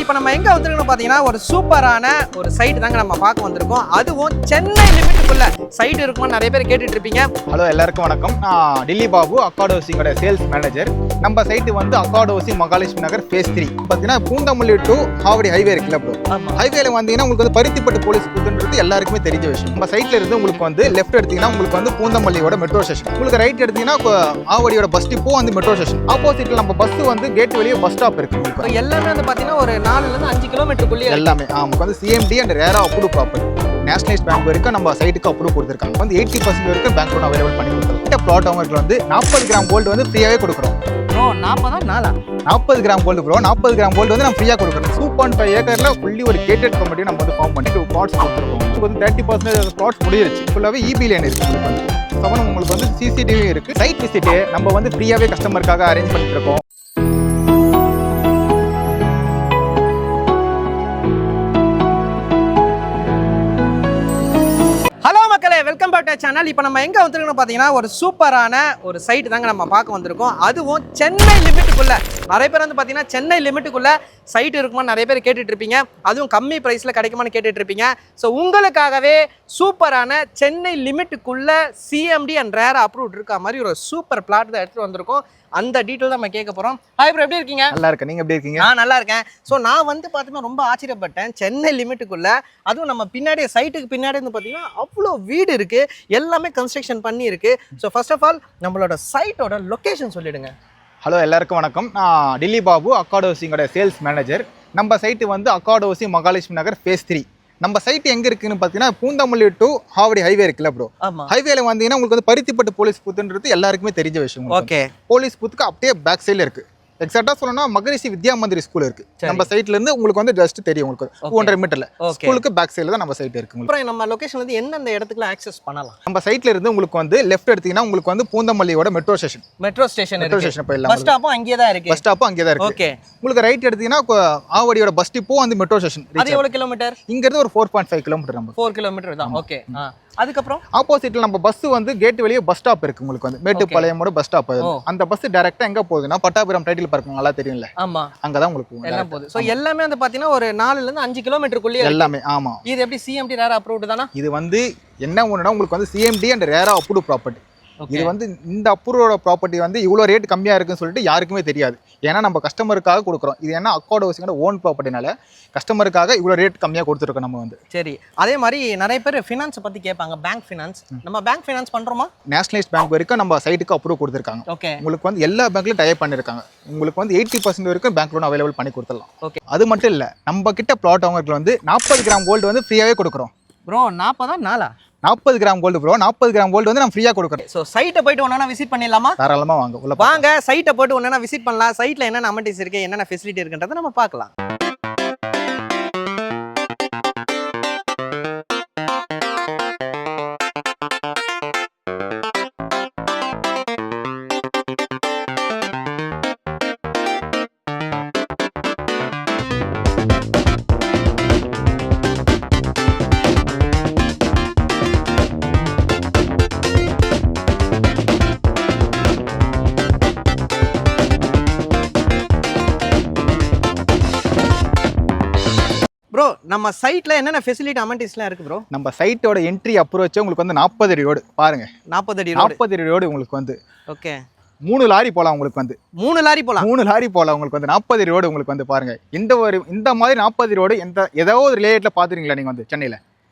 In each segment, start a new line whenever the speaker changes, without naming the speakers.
இப்போ நம்ம எங்கே வந்திருக்கோம்னு பார்த்தீங்கன்னா ஒரு சூப்பரான ஒரு சைட் தாங்க நம்ம பார்க்க வந்திருக்கோம். அதுவும் சென்னை லிமிட்டுக்குள்ள சைட் இருக்குமான்னு நிறைய பேர் கேட்டுட்டு இருப்பீங்க.
ஹலோ எல்லாருக்கும் வணக்கம். நான் டில்லி பாபு, அக்கார்ட் ஹவுசிங்கோட சேல்ஸ் மேனேஜர். நம்ம சைட்டு வந்து Accord housing Mahalakshmi Nagar phase 3 பார்த்தீங்கன்னா பூந்தமல்லி டு ஆவடி ஹைவே இருக்குல்ல ப்ரோ. ஹைவேல வந்தீங்கன்னா உங்களுக்கு வந்து பருத்திப்பட்டு போலீஸ் பூத்துன்றது எல்லாருக்குமே தெரிஞ்ச விஷயம். நம்ம சைட்ல இருந்து உங்களுக்கு வந்து லெஃப்ட் எடுத்தீங்கன்னா உங்களுக்கு வந்து பூந்தமல்லியோட மெட்ரோ ஸ்டேஷன், உங்களுக்கு ரைட் எடுத்தீங்கன்னா ஆவடியோட பஸ் டிப்போ வந்து மெட்ரோ ஸ்டேஷன். ஆப்போசிட்ல நம்ம பஸ் வந்து கேட் வெளியே பஸ் ஸ்டாப் இருக்கு. உங்களுக்கு
எல்லாமே வந்து பார்த்தீங்கன்னா ஒரு 4 ல இருந்து 5 கிலோமீட்டருக்குள்ளே
எல்லாமே நமக்கு வந்து சிஎம்டி அண்ட் ரேரா அப்ரூவ் ப்ராப்பர்ட்டி. நேஷனலைஸ்ட் பேங்க் வரைக்கும் நம்ம சைட்டுக்கு அப்ரூவ் கொடுத்துருக்காங்க. வந்து 80% வரைக்கும் பேங்க் லோன் அவைலபிள் பண்ணி கொடுத்துருக்கோம். பிளாட் அவங்களுக்கு வந்து 40 கிராம் கோல்டு வந்து ஃப்ரீயாவே கொடுக்குறோம்.
Bro 40
gram cold bro. 40 gram gold வந்து நம்ம ஃப்ரீயாக கொடுக்குறோம். 2.5 ஏக்கர்ல ஃபுல்லி ஒரு கேட்டட் கமிட்டி நம்ம வந்து ஃபார்ம் பண்ணி 2 பிளாட்ஸ் கொடுத்துருக்கோம். உங்களுக்கு வந்து 30% பிளாட்ஸ் முடிஞ்சிருச்சு. ஃபுல்லாகவே இபி லைன் இருக்கு. உங்களுக்கு வந்து செவன் உங்களுக்கு வந்து சிசிடிவி இருக்கு. சைட் விசிட் நம்ம வந்து ஃப்ரீயாவே கஸ்டமருக்காக அரேஞ்ச் பண்ணிட்டு இருக்கோம்.
Welcome back to channel. இப்போ நம்ம எங்கே வந்திருக்கோம்னு பார்த்தீங்கன்னா ஒரு சூப்பரான ஒரு சைட் தாங்க நம்ம பார்க்க வந்திருக்கோம். அதுவும் சென்னை லிமிட்டுக்குள்ள. நிறைய பேர் வந்து பார்த்தீங்கன்னா சென்னை லிமிட்டுக்குள்ள சைட் இருக்குமான்னு நிறைய பேர் கேட்டுட்டு இருப்பீங்க. அதுவும் கம்மி ப்ரைஸில் கிடைக்குமான்னு கேட்டுட்டு இருப்பீங்க. ஸோ உங்களுக்காகவே சூப்பரான சென்னை லிமிட்டுக்குள்ள சிஎம்டி அண்ட் ரேர் அப்ரூவ் இருக்க மாதிரி ஒரு சூப்பர் பிளாட் தான் எடுத்துகிட்டு வந்திருக்கோம். அந்த டீட்டெயில் தான் நம்ம கேட்க போகிறோம். ஹாய் ப்ரோ, எப்படி இருக்கீங்க?
நல்லா இருக்கேன். நீங்கள் எப்படி இருக்கீங்க?
நான் நல்லா இருக்கேன். ஸோ நான் வந்து பார்த்தீங்கன்னா ரொம்ப ஆச்சரியப்பட்டேன். சென்னை லிமிட்டுக்குள்ள அதுவும் நம்ம பின்னாடி சைட்டுக்கு பின்னாடி வந்து பார்த்தீங்கன்னா அவ்வளோ வீடு இருக்குது, எல்லாமே கன்ஸ்ட்ரக்ஷன் பண்ணி இருக்குது. ஸோ ஃபர்ஸ்ட் ஆஃப் ஆல் நம்மளோட சைட்டோட லொக்கேஷன் சொல்லிடுங்க.
ஹலோ எல்லாருக்கும் வணக்கம். நான் டில்லி பாபு, அக்கார்ட் ஹவுசிங்கோட சேல்ஸ் மேனேஜர். நம்ம சைட்டு வந்து Accord housing Mahalakshmi Nagar phase 3. நம்ம சைட் எங்க இருக்குன்னு பார்த்தீங்கன்னா பூந்தமல்லி டு ஆவடி ஹைவே இருக்குல்ல ப்ரோ. ஹைவேல வந்தீங்கன்னா உங்களுக்கு வந்து பருத்திப்பட்டு போலீஸ் பூத்துன்றது எல்லாருக்குமே தெரிஞ்ச விஷயம்.
ஓகே,
போலீஸ் பூத்துக்கு அப்படியே பேக் சைடில் இருக்கு. எக்ஸாக்டா சொல்லணும்னா மகரிஷி வித்யா மந்திரி ஸ்கூல் இருக்கு. நம்ம சைட்ல இருந்து உங்களுக்கு வந்து ஜஸ்ட் தெரியும். உங்களுக்கு 200 மீட்டர்ல ஸ்கூலுக்கு பேக் சைடுல தான் நம்ம சைட் இருக்கு.
அப்புறம் நம்ம லொகேஷன்ல இருந்து எந்தெந்த இடத்துக்கு ஆக்சஸ் பண்ணலாம்?
நம்ம சைட்ல இருந்து உங்களுக்கு வந்து லெஃப்ட் எடுத்தீங்கன்னா உங்களுக்கு வந்து பூந்தமல்லியோட மெட்ரோ ஸ்டேஷன் போயிடலாம்.
பஸ் ஸ்டாப்பும் அங்கேயே தான் இருக்கு.
பஸ் ஸ்டாப்பும் அங்கேயே தான் இருக்கு.
ஓகே,
உங்களுக்கு ரைட் எடுத்தீங்கன்னா ஆவடியோட பஸ் டிப்போ வந்து மெட்ரோ ஸ்டேஷன்.
அது எவ்வளவு கிலோமீட்டர்?
இங்க இருந்து ஒரு 4.5 கிலோமீட்டர். நம்ம
4 கிலோமீட்டர் தான். ஓகே, அதுக்கப்புறம்
ஆப்போசிட்ல நம்ம பஸ் வந்து கேட் வெளியே பஸ் ஸ்டாப் இருக்கு. உங்களுக்கு வந்து மேட்டுப்பாளையமோட பஸ் ஸ்டாப். அந்த பஸ் டைரக்டா எங்க போகுதுன்னா பட்டாபுரம் டைட்டில் பார்க் நல்லா தெரியும்ல.
ஆமா,
அங்கதான் உங்களுக்கு
எல்லாம் போகுது. சோ எல்லாமே வந்து பாத்தீங்கன்னா ஒரு 4 ல இருந்து 5 கிலோமீட்டருக்குள்ளே
எல்லாமே. ஆமா,
இது எப்படி சிஎம்டி ரேரா அப்ரூவ்ட் தானா?
இது வந்து என்ன ஒண்ணுனா உங்களுக்கு வந்து சிஎம்டி அண்ட் ரேரா அப்ரூவ் ப்ராப்பர்ட்டி. இது வந்து இந்த அப்ரூவோட ப்ராப்பர்ட்டி வந்து இவ்வளோ ரேட் கம்மியாக இருக்குன்னு சொல்லிட்டு யாருக்குமே தெரியாது. ஏன்னா நம்ம கஸ்டமருக்காக கொடுக்குறோம். இது என்ன அக்கார்ட் ஹவுசிங்கோட ஓன் ப்ராப்பர்ட்டினால கஸ்டமருக்காக இவ்வளோ ரேட் கம்மியாக கொடுத்துருக்கோம் நம்ம வந்து.
சரி, அதே மாதிரி நிறைய பேர் ஃபினான்ஸ் பற்றி கேட்பாங்க. பேங்க் ஃபினான்ஸ், நம்ம பேங்க் ஃபினான்ஸ் பண்ணுறோமா?
நேஷனலைஸ்ட் பேங்க் வரைக்கும் நம்ம சைட்டுக்கு அப்ரூவ் கொடுத்துருக்காங்க.
ஓகே,
உங்களுக்கு வந்து எல்லா பேங்க்லையும் டைப் பண்ணியிருக்காங்க. உங்களுக்கு வந்து 80% வரைக்கும் பேங்க் லோன் அவைலபிள் பண்ணி கொடுத்துடலாம்.
ஓகே,
அது மட்டும் இல்லை, நம்ம கிட்ட பிளாட் அவங்களுக்கு வந்து 40 கிராம் கோல்டு வந்து ஃப்ரீயாகவே கொடுக்குறோம்.
Bro 40
gram cold bro. 40 gram gold வந்து நம்ம ஃப்ரீயா கொடுக்குறோம்.
சோ சைட்டை போயிட்டு ஒண்ணா விசிட் பண்ணிடலாமா?
தாராளமா வாங்க, உள்ள
வாங்க. சைட்டை போயிட்டு ஒண்ணா விசிட் பண்ணலாம். சைட்ல என்னென்ன அமெனிட்டிஸ் இருக்கு, என்னென்ன ஃபெசிலிட்டி இருக்குன்றதை நம்ம பார்க்கலாம். ப்ரோ நம்ம சைட்ல என்னென்ன ஃபெசிலிட்டி அமெனிட்டிஸ்லாம் இருக்கு ப்ரோ?
நம்ம சைட்டோட என்ட்ரி அப்ரோச் உங்களுக்கு வந்து 40 அடி ரோடு பாருங்க.
40 அடி
ரோடு உங்களுக்கு வந்து.
ஓகே,
3 லாரி போலாம். உங்களுக்கு வந்து
3 லாரி போலாம்.
உங்களுக்கு வந்து 40 ரோடு உங்களுக்கு வந்து பாருங்க. இந்த மாதிரி 40 ரோடு ஏதாவது ரிலேட்டட்ல பாத்துறீங்களா நீங்க வந்து சென்னையில?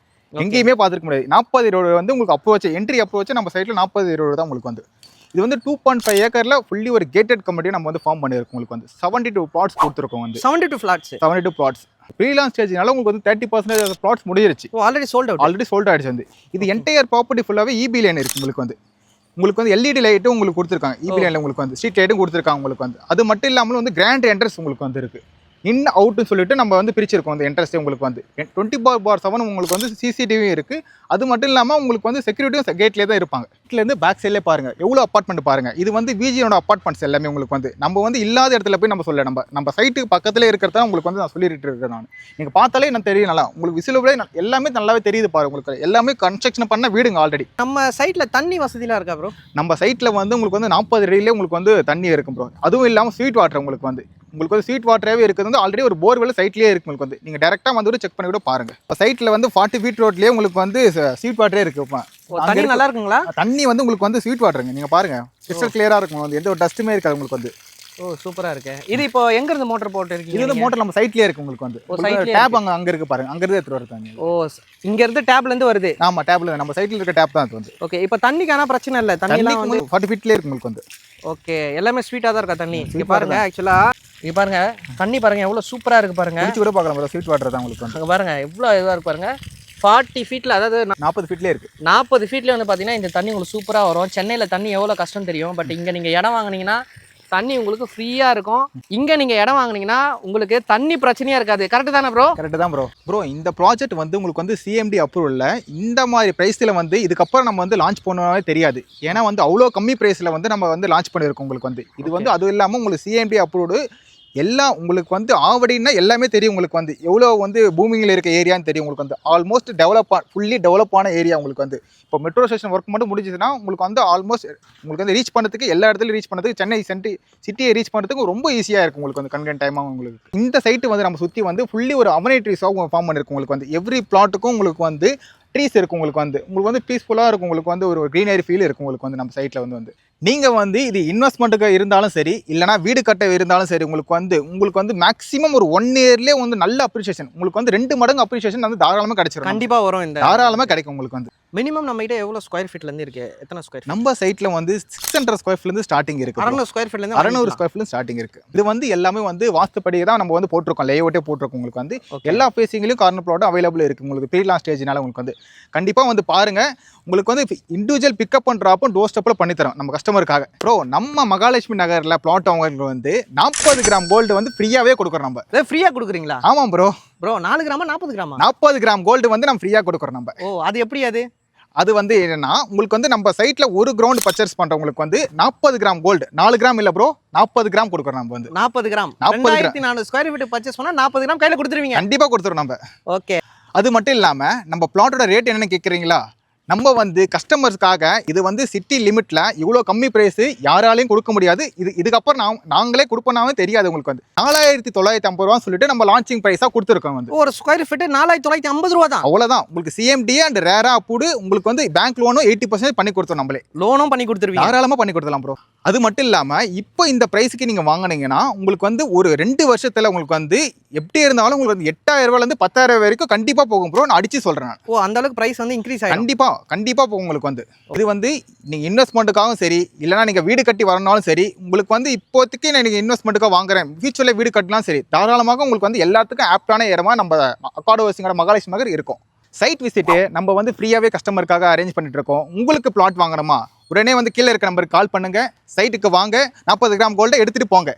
எங்கேயுமே பார்த்துருக்க முடியாது. 40 ரோடு வந்து உங்களுக்கு அப்ரோச் என்ட்ரி அப்ரோச் நம்ம சைட்ல 40 ரோடு தான் உங்களுக்கு வந்து. இது வந்து 2.5 ஏக்கர்ல ஃபுல்லி ஒரு கேட்டட் கமிட்டி நம்ம வந்து ஃபார்ம் பண்ணியிருக்கோம். உங்களுக்கு வந்து 72 பிளாட்ஸ் கொடுத்துருக்கோம். வந்து 72 பிளாட்ஸ் ப்ரீலான்ச் ஸ்டேஜ்னால உங்களுக்கு வந்து 30% பிளாட்ஸ் முடிஞ்சிருச்சு.
ஆல்ரெடி சோல்ட்
ஆயிடுச்சு. வந்து இது என்டையர் ப்ராப்பர்ட்டி ஃபுல்லாவே இபி லைன் இருக்கு. உங்களுக்கு வந்து எல்இடி லைட்டும் உங்களுக்கு கொடுத்துருக்காங்க. இபி லைன்ல உங்களுக்கு வந்து ஸ்ட்ரீட் லைட்டும் கொடுத்துருக்காங்க. உங்களுக்கு வந்து அது மட்டும் இல்லாமல் வந்து கிராண்ட் என்ட்ரன்ஸ் உங்களுக்கு வந்து இருக்கு. இன் அவுட்னு சொல்லிட்டு நம்ம வந்து பிரிச்சிருக்கோம். அந்த என்ட்ரன்ஸ் உங்களுக்கு வந்து 24/7 உங்களுக்கு வந்து சிசிடிவி இருக்கு. அது மட்டும் இல்லாமல் உங்களுக்கு வந்து செக்யூரிட்டியும் கேட்லேயே தான் இருப்பாங்க. வீட்டிலேருந்து பேக் சைட்லேயே பாருங்க எவ்வளோ அப்பார்ட்மெண்ட் பாருங்க. இது வந்து விஜியோட அப்பார்ட்மெண்ட்ஸ் எல்லாமே உங்களுக்கு வந்து நம்ம வந்து இல்லாத இடத்துல போய் நம்ம சொல்ல நம்ம சைட்டுக்கு பக்கத்துல இருக்கிறதா உங்களுக்கு வந்து நான் சொல்லிட்டு இருக்கேன். நான் நீங்க பார்த்தாலே நான் தெரியும், நல்லா உங்களுக்கு விசிலபிளே எல்லாமே நல்லாவே தெரியுது பாருங்க. உங்களுக்கு எல்லாமே கன்ஸ்ட்ரக்ஷன் பண்ண வீடுங்க ஆல்ரெடி.
நம்ம சைட்ல தண்ணி வசதிலாம் இருக்கா ப்ரோ?
நம்ம சைட்ல வந்து உங்களுக்கு வந்து 40 அடியிலே உங்களுக்கு வந்து தண்ணி இருக்கும் ப்ரோ. அதுவும் இல்லாமல் ஸ்வீட் வாட்டர் உங்களுக்கு வந்து உங்களுக்கு வந்து ஸ்வீட் வாட்டராகவே இருக்குது வந்து ஆல்ரெடி ஒரு போர்வெல் சைட்லேயே இருக்கு உங்களுக்கு வந்து நீங்கள் டேரெக்டாக வந்து செக் பண்ணி கூட பாருங்க இப்போ சைட்டில் வந்து 40 ஃபீட் ரோட்லேயே உங்களுக்கு வந்து ஸ்வீட் வாட்டரே இருக்குது இப்போ
தண்ணி நல்லா இருக்குங்களா?
தண்ணி வந்து உங்களுக்கு வந்து ஸ்வீட் வாட்டருங்க நீங்கள் பாருங்க கிறிஸ்டல் கிளியராக இருக்கும் வந்து எந்த ஒரு டஸ்ட்டுமே இருக்காது உங்களுக்கு வந்து.
ஓ சூப்பரா இருக்கு. இது இப்போ எங்க இருந்து மோட்டர் போட்டு இருக்கீங்க?
இது வந்து மோட்டர் நம்ம சைட்லயே இருக்கு உங்களுக்கு வந்து டேப் அங்க இருக்கு பாருங்க, அங்க இருந்து எடுத்துட்டு வரதாங்க.
ஓ இங்க இருந்து டேப்ல இருந்து வருது.
ஆமா டேப்ல நம்ம சைட்ல இருக்க டேப் தான் அது வந்து.
ஓகே இப்போ தண்ணிக்கான பிரச்சனை இல்ல, தண்ணிலாம் வந்து
40 ஃபீட்லயே இருக்கு உங்களுக்கு வந்து.
ஓகே எல்லாமே ஸ்வீட்டா தான் இருக்கா தண்ணி? இங்க பாருங்க ஆக்சுவலா இங்க பாருங்க தண்ணி பாருங்க எவ்வளவு சூப்பரா இருக்கு பாருங்க.
குடிச்சு கூட பார்க்கலாம் ஸ்வீட் வாட்டர் தான் உங்களுக்கு வந்து.
அங்க பாருங்க எவ்வளவு இதுவா இருக்கு பாருங்க. 40 ஃபீட்ல அதாவது
40 ஃபீட்லயே இருக்கு.
40 ஃபீட்ல வந்து பாத்தீங்கன்னா இந்த தண்ணி உங்களுக்கு சூப்பரா வரும். சென்னையில தண்ணி எவ்வளவு கஷ்டம் தெரியும், பட் இங்க நீங்க இடம் வாங்குனீங்கன்னா தண்ணி உங்களுக்கு ஃப்ரீயா இருக்கும். இங்க நீங்க இடம் வாங்குனீங்கன்னா உங்களுக்கு தண்ணி பிரச்சனையா இருக்காது. கரெக்ட் தானே ப்ரோ?
கரெக்ட் தான் ப்ரோ. இந்த ப்ராஜெக்ட் வந்து உங்களுக்கு வந்து சிஎம்டி அப்ரூவல்ல இந்த மாதிரி பிரைஸ்ல வந்து இதுக்கப்புறம் நம்ம வந்து லான்ச் பண்ணவே தெரியாது. ஏன்னா வந்து அவ்வளோ கம்மி பிரைஸ்ல வந்து நம்ம வந்து லான்ச் பண்ணியிருக்கோம் உங்களுக்கு வந்து. இது வந்து அதுவும் இல்லாமல் உங்களுக்கு சிஎம்டி அப்ரூவ்டு எல்லாம் உங்களுக்கு வந்து ஆவடின்னா எல்லாமே தெரியும் உங்களுக்கு வந்து எவ்வளோ வந்து பூமிங்கில் இருக்க ஏரியான்னு தெரியும் உங்களுக்கு வந்து. ஆல்மோஸ்ட் ஃபுல்லி டெவலப்பான ஏரியா உங்களுக்கு வந்து. இப்போ மெட்ரோ ஸ்டேஷன் ஒர்க் மட்டும் முடிஞ்சதுன்னா உங்களுக்கு வந்து ஆல்மோஸ்ட் உங்களுக்கு வந்து ரீச் பண்ணுறதுக்கு எல்லா இடத்துலையும் ரீச் பண்ணுறதுக்கு சென்னை சிட்டியை ரீச் பண்ணுறதுக்கு ரொம்ப ஈஸியாக இருக்கும் உங்களுக்கு வந்து கன்வென்ட் டைமாக உங்களுக்கு. இந்த சைட்டு வந்து நம்ம சுற்றி வந்து ஃபுல்லி ஒரு அமனிட்டிஸாக ஃபார்ம் பண்ணியிருக்கும் உங்களுக்கு வந்து. எவ்ரி பிளாட்டுக்கும் உங்களுக்கு வந்து ட்ரீஸ் இருக்கும் உங்களுக்கு வந்து பீஸ்ஃபுல்லாக இருக்கும் உங்களுக்கு வந்து ஒரு க்ரீனரி ஃபீல் இருக்கும் உங்களுக்கு வந்து நம்ம சைட்டில் வந்து நீங்கள் வந்து இது இன்வெஸ்ட்மெண்ட்டுக்கு இருந்தாலும் சரி இல்லைனா வீடு கட்ட இருந்தாலும் சரி உங்களுக்கு வந்து மேக்ஸிமம் ஒரு 1 இயர்லேயே வந்து நல்ல அப்ரிஷியேஷன் உங்களுக்கு வந்து 2 மடங்கு அப்ரிஷியேஷன் வந்து தாராளமாக கிடைச்சிடும்.
கண்டிப்பாக வரும். இந்த
தாராளமாக கிடைக்கும் உங்களுக்கு வந்து.
மினிமம் நம்ம கிட்ட எவ்வளோ ஸ்கொயர் ஃபீட்லேருந்து இருக்கு? எத்தனை ஸ்கொயர்?
நம்ம சைட்டில் வந்து 600 ஸ்கொயர் ஃபீட்லேருந்து ஸ்டார்டிங் இருக்கு.
600 ஸ்கொயர் ஃபீட்லேருந்து
600 ஸ்கொயர் ஃபீட்லேருந்து ஸ்டார்டிங் இருக்கு. இது வந்து எல்லாமே வந்து வாஸ்துப்படி தான் நம்ம வந்து போட்டிருக்கோம், லேஅவுட்டே போட்டிருக்கோம் உங்களுக்கு வந்து. எல்லா ஃபேஸிங்லையும் கார்னர் பிளாட்டும் அவைலபிள் இருக்கு உங்களுக்கு. ப்ரீ லான்ச் ஸ்டேஜ்னால உங்களுக்கு வந்து கண்டிப்பாக வந்து பாருங்க. உங்களுக்கு வந்து இண்டிவிஜுவல் பிக்கப் அண்ட் ட்ராப்பும் டோர் ஸ்டெப்பில் பண்ணித்தரோம் நம்ம கஸ்டமருக்காக. ப்ரோ நம்ம மகாலட்சுமி நகரில் பிளாட் அவங்களுக்கு வந்து 40 கிராம் கோல்டு வந்து ஃப்ரீயாகவே கொடுக்குறோம். நம்ம
ஃப்ரீயாக கொடுக்குறீங்களா?
ஆமாம் ப்ரோ.
4 கிராமா 40 கிராமா?
40 கிராம் கோல்டு வந்து நம்ம ஃப்ரீயாக கொடுக்குறோம் நம்ம.
ஓ அது எப்படி?
அது வந்து என்னன்னா உங்களுக்கு வந்து நம்ம சைட்ல ஒரு கிரவுண்ட் பர்ச்சேஸ் பண்றவங்களுக்கு வந்து 40 கிராம் கோல்டு, 4 கிராம் இல்ல ப்ரோ 40 கிராம் கொடுக்குறோம் நம்ம வந்து.
40 கிராம் 2400 ஸ்கொயர் ஃபீட் பர்ச்சேஸ் பண்ணா 40 கிராம் கையில கொடுத்துருவீங்க?
கண்டிப்பா கொடுத்துரும் நம்ம.
ஓகே. அது
மட்டும் இல்லாம நம்ம பிளாட்டோட ரேட் என்னன்னு கேக்குறீங்களா? நம்ம வந்து கஸ்டமர்ஸ்க்காக இது வந்து சிட்டி லிமிட்ல இவ்வளோ கம்மி பிரைஸ் யாராலையும் கொடுக்க முடியாது. இதுக்கப்புறம் நாங்களே கொடுப்போம்னாவே தெரியாது உங்களுக்கு வந்து. 4950 ரூபா சொல்லிட்டு நம்ம லான்ச்சிங் பிரைஸா கொடுத்துருக்கோம் வந்து.
ஒரு ஸ்கொயர் ஃபீட் 4950 ரூபா தான்.
அவ்வளவுதான். உங்களுக்கு சிஎம்டி அண்ட் ரேரா அப்ரூவ்டு உங்களுக்கு வந்து பேங்க் லோனும் 80% பண்ணி கொடுத்தோம். நம்மளே
லோனும் பண்ணி கொடுத்துருவீங்க? தாராளமா
பண்ணி கொடுத்துலாம் ப்ரோ. அது மட்டும் இல்லாம இப்போ இந்த பிரைஸ்க்கு நீங்க வாங்குனீங்கன்னா உங்களுக்கு வந்து ஒரு 2 வருஷத்துல உங்களுக்கு வந்து எப்படி இருந்தாலும் உங்களுக்கு வந்து 8000 ரூபாயில இருந்து 10000 வரைக்கும் கண்டிப்பா போகும் ப்ரோ. நான் அடிச்சு சொல்றேன்.
ஓ அந்த அளவுக்கு பிரைஸ் வந்து இன்க்ரீஸ் ஆகும்.
கண்டிப்பா போகும் உங்களுக்கு வந்து. இது வந்து நீங்க இன்வெஸ்ட்மெண்ட்டுக்காகவும் சரி இல்லைனா நீங்க வீடு கட்டி வரனாலும் சரி உங்களுக்கு வந்து இப்போதைக்கு நான் இன்வெஸ்ட்மெண்ட்டுக்காக வாங்குறேன் ஃபியூச்சர்ல வீடு கட்டலாம் சரி தாராளமாக உங்களுக்கு வந்து எல்லாத்துக்கும் ஆப்டான இடமா நம்ம அக்கார்டு வசிங்கோட மகாலட்சுமி நகர் இருக்கும். சைட் விசிட்டு நம்ம வந்து ஃப்ரீயாவே கஸ்டமருக்காக அரேஞ்ச் பண்ணிட்டு இருக்கோம். உங்களுக்கு பிளாட் வாங்கணுமா உடனே வந்து கீழே இருக்க நம்பருக்கு கால் பண்ணுங்க. சைட்டுக்கு வாங்க, 40 கிராம் கோல்டை எடுத்துட்டு போங்க.